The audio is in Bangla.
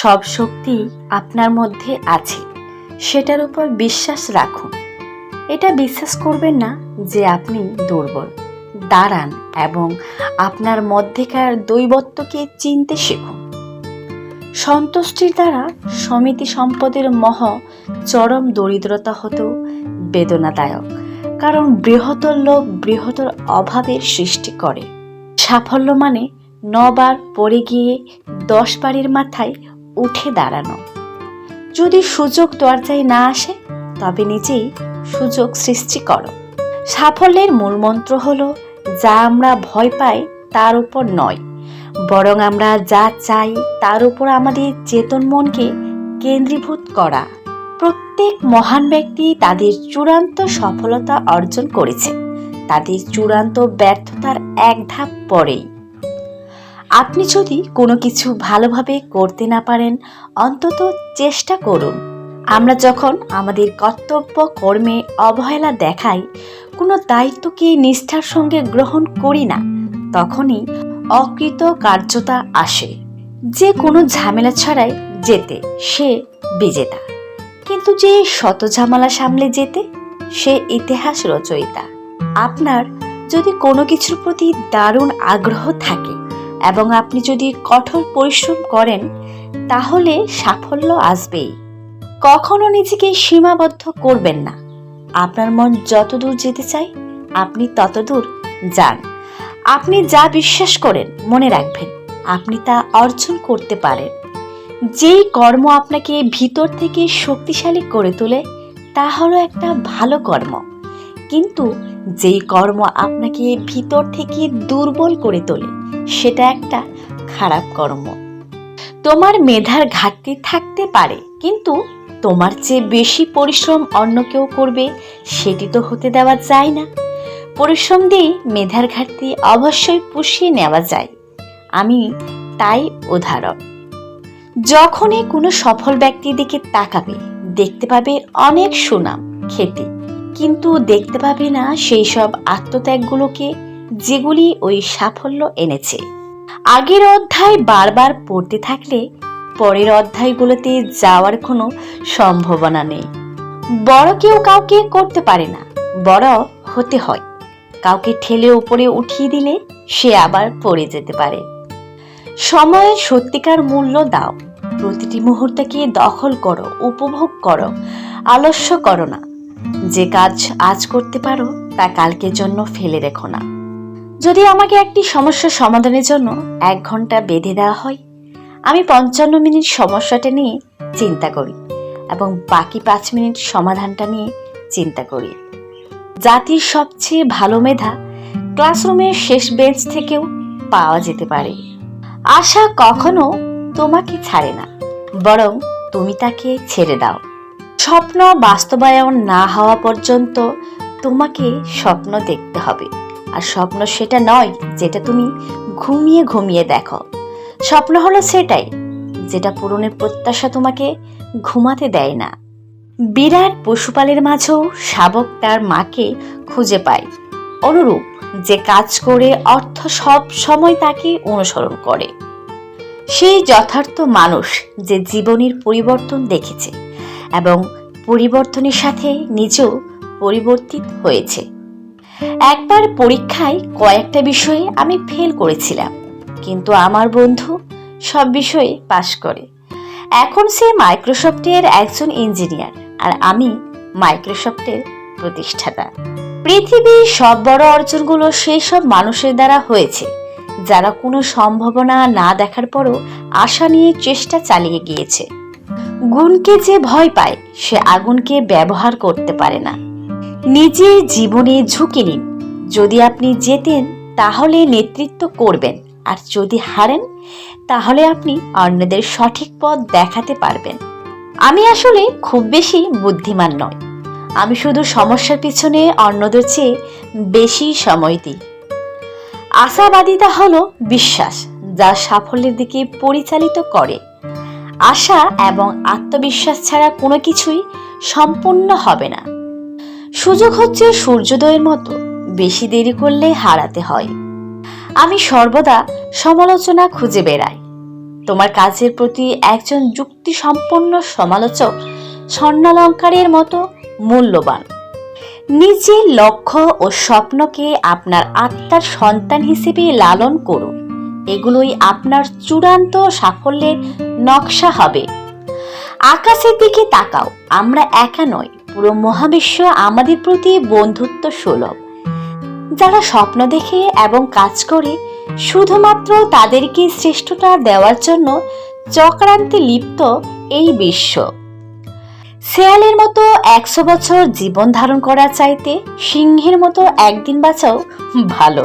সব শক্তি আপনার মধ্যে আছে, সেটার উপর বিশ্বাস রাখুন। এটা বিশ্বাস করবেন না যে আপনি দুর্বল। দাঁড়ান এবং আপনার মধ্যেকার দৈবত্বকে চিনতে শিখুন। সন্তুষ্টির দ্বারা সমিতি সম্পদের চরম দরিদ্রতা হতেও বেদনাদায়ক, কারণ বৃহত্তর লোক বৃহত্তর অভাবের সৃষ্টি করে। সাফল্য মানে 9 বার পড়ে গিয়ে 10 বারের মাথায় উঠে দাঁড়ানো। যদি সুযোগ দরজায় না আসে, তবে নিজেই সুযোগ সৃষ্টি করো। সাফল্যের মূল মন্ত্র হলো, যা আমরা ভয় পাই তার উপর নয়, বরং আমরা যা চাই তার উপর আমাদের চেতন মনকে কেন্দ্রীভূত করা। প্রত্যেক মহান ব্যক্তি তাদের চূড়ান্ত সফলতা অর্জন করেছে তাদের চূড়ান্ত ব্যর্থতার এক ধাপ পরেই। আপনি যদি কোনো কিছু ভালোভাবে করতে না পারেন, অন্তত চেষ্টা করুন। আমরা যখন আমাদের কর্তব্য কর্মে অবহেলা দেখাই, কোনো দায়িত্বকে নিষ্ঠার সঙ্গে গ্রহণ করি না, তখনই অকৃতকার্যতা আসে। যে কোনো ঝামেলা ছাড়াই যেতে, সে বিজেতা, কিন্তু যে শত ঝামেলা সামলে যেতে, সে ইতিহাস রচয়িতা। আপনার যদি কোনো কিছুর প্রতি দারুণ আগ্রহ থাকে এবং আপনি যদি কঠোর পরিশ্রম করেন, তাহলে সাফল্য আসবেই। কখনো নিজেকে সীমাবদ্ধ করবেন না। আপনার মন যতদূর যেতে চায়, আপনি ততদূর যান। আপনি যা বিশ্বাস করেন, মনে রাখবেন আপনি তা অর্জন করতে পারেন। যেই কর্ম আপনাকে ভিতর থেকে শক্তিশালী করে তোলে, তা হলো একটা ভালো কর্ম। কিন্তু যেই কর্ম আপনাকে ভিতর থেকে দুর্বল করে তোলে, সেটা একটা খারাপ কর্ম। তোমার মেধার ঘাটতি থাকতে পারে, কিন্তু তোমার চেয়ে বেশি পরিশ্রম অন্য কেউ করবে, সেটি তো হতে দেওয়া যায় না। পরিশ্রম দিয়ে মেধার ঘাটতি অবশ্যই পুষিয়ে নেওয়া যায়। আমি তাই উদাহরণ। যখনই কোনো সফল ব্যক্তির দিকে তাকাবে, দেখতে পাবে অনেক সুনাম, খ্যাতি, কিন্তু দেখতে পাবে না সেই সব আত্মত্যাগগুলোকে, যেগুলি ওই সাফল্য এনেছে। আগের অধ্যায় বারবার পড়তে থাকলে পরের অধ্যায়গুলোতে যাওয়ার কোনো সম্ভাবনা নেই। বড় কেউ কাউকে করতে পারে না, বড় হতে হয়। কাউকে ঠেলে উপরে উঠিয়ে দিলে সে আবার পড়ে যেতে পারে। সময়ের সত্যিকার মূল্য দাও। প্রতিটি মুহূর্তকে দখল করো, উপভোগ করো, আলস্য করো না। যে কাজ আজ করতে পারো, তা কালকের জন্য ফেলে রেখো না। যদি আমাকে একটি সমস্যার সমাধানের জন্য 1 ঘন্টা বেঁধে দেওয়া হয়, আমি 55 মিনিট সমস্যাটা নিয়ে চিন্তা করি এবং বাকি 5 মিনিট সমাধানটা নিয়ে চিন্তা করি। জাতির সবচেয়ে ভালো মেধা ক্লাসরুমের শেষ বেঞ্চ থেকেও পাওয়া যেতে পারে। আশা কখনো তোমাকে ছাড়ে না, বরং তুমি তাকে ছেড়ে দাও। স্বপ্ন বাস্তবায়ন না হওয়া পর্যন্ত তোমাকে স্বপ্ন দেখতে হবে। আর স্বপ্ন সেটা নয় যেটা তুমি ঘুমিয়ে ঘুমিয়ে দেখো। স্বপ্ন হলো সেটাই যেটা পূরণের প্রত্যাশা তোমাকে ঘুমাতে দেয় না। বিরাট পশুপালের মাঝেও শাবক তার মাকে খুঁজে পায়। অনুরূপ, যে কাজ করে অর্থ সব সময় তাকে অনুসরণ করে, সেই যথার্থ মানুষ যে জীবনের পরিবর্তন দেখেছে এবং পরিবর্তনের সাথে নিজেও পরিবর্তিত হয়েছে। একবার পরীক্ষায় কয়েকটা বিষয়ে আমি ফেল করেছিলাম, কিন্তু আমার বন্ধু সব বিষয়ে পাশ করে। এখন সে মাইক্রোসফটের একজন ইঞ্জিনিয়ার, আর আমি মাইক্রোসফটের প্রতিষ্ঠাতা। পৃথিবীর সব বড় অর্জনগুলো সেই সব মানুষের দ্বারা হয়েছে যারা কোনো সম্ভাবনা না দেখার পরও আশা নিয়ে চেষ্টা চালিয়ে গিয়েছে। গুণকে যে ভয় পায়, সে আগুনকে ব্যবহার করতে পারে না। নিজের জীবনে ঝুঁকি নিন। যদি আপনি জেতেন, তাহলে নেতৃত্ব করবেন, আর যদি হারেন, তাহলে আপনি অন্যদের সঠিক পথ দেখাতে পারবেন। আমি আসলে খুব বেশি বুদ্ধিমান নয়। আমি শুধু সমস্যার পিছনে অন্যদের চেয়ে বেশি সময় দিই। আশাবাদিতা হলো বিশ্বাস, যা সাফল্যের দিকে পরিচালিত করে। আশা এবং আত্মবিশ্বাস ছাড়া কোনো কিছুই সম্পূর্ণ হবে না। সুযোগ হচ্ছে সূর্যোদয়ের মতো, বেশি দেরি করলে হারাতে হয়। আমি সর্বদা সমালোচনা খুঁজে বেড়াই, তোমার কাজের প্রতি একজন যুক্তিসম্পন্ন সমালোচক স্বর্ণালঙ্কারের মতো মূল্যবান। নিজের লক্ষ্য ও স্বপ্নকে আপনার আত্মার সন্তান হিসেবে লালন করুন। এগুলোই আপনার চূড়ান্ত সাফল্যের নকশা হবে। আকাশের দিকে তাকাও, আমরা একা নই, পুরো মহাবিশ্ব আমাদের প্রতি বন্ধুত্ব সুলভ। যারা স্বপ্ন দেখে এবং কাজ করে শুধুমাত্র তাদেরকে শ্রেষ্ঠতা দেওয়ার জন্য চক্রান্তে লিপ্ত এই বিশ্ব। শেয়ালের মতো 100 বছর জীবন ধারণ করা চাইতে সিংহের মতো একদিন বাঁচাও ভালো।